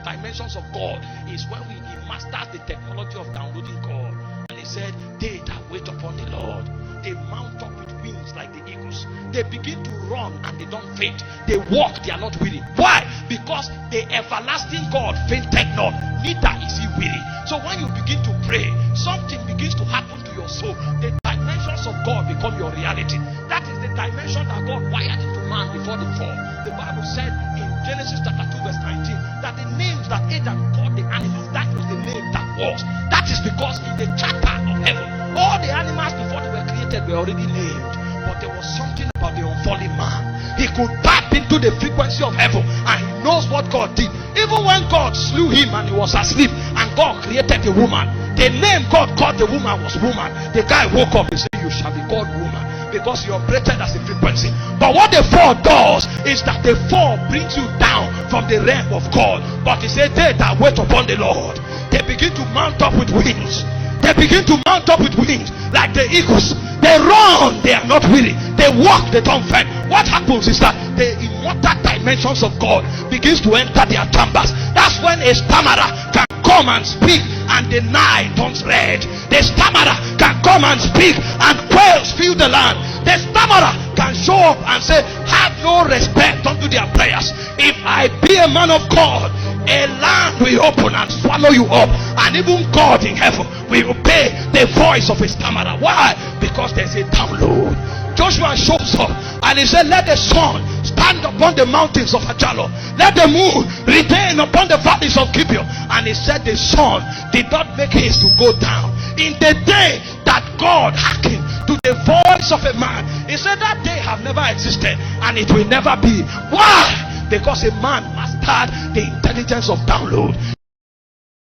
dimensions of God is when he masters the technology of downloading God. And he said, they that wait upon the Lord, they mount up with wings like the eagles. They begin to run and they don't faint. They walk, they are not weary. Why? Because the everlasting God fainted not, neither is he weary. So when you begin to pray, something begins to happen to your soul. The dimensions of God become your reality. That is the dimension that God wired into man before the fall. The Bible said in Genesis chapter 2 verse 19 that the names that Adam called the animals, that was the name that was. That is because in the charter of heaven, all the animals before they were created were already named. But there was something about the unfallen man. He could tap into the frequency of heaven and he knows what God did. Even when God slew him and he was asleep and God created a woman, the name God called the woman was woman. The guy woke up and said, you shall be called woman, because you operated as a frequency. But what the fall does is that the fall brings you down from the realm of God. But he said, they that wait upon the Lord, they begin to mount up with wings. They begin to mount up with wings like the eagles. They run, they are not weary. They walk, they don't faint. What happens is that the immortal dimensions of God begins to enter their chambers. That's when a stammerer can come and speak and the night turns red. The stammerer can come and speak and quails fill the land. The stammerer can show up and say, have no respect unto their prayers. If I be a man of God, a land will open and swallow you up, and even God in heaven will obey the voice of a stammerer. Why? Because there's a download. Joshua shows up and he said, let the sun stand upon the mountains of Ajalo, let the moon retain upon the valleys of Gibeon. And he said the sun did not make haste to go down. In the day that God hearkened to the voice of a man, he said that day have never existed and it will never be. Why? Because a man mastered the intelligence of download.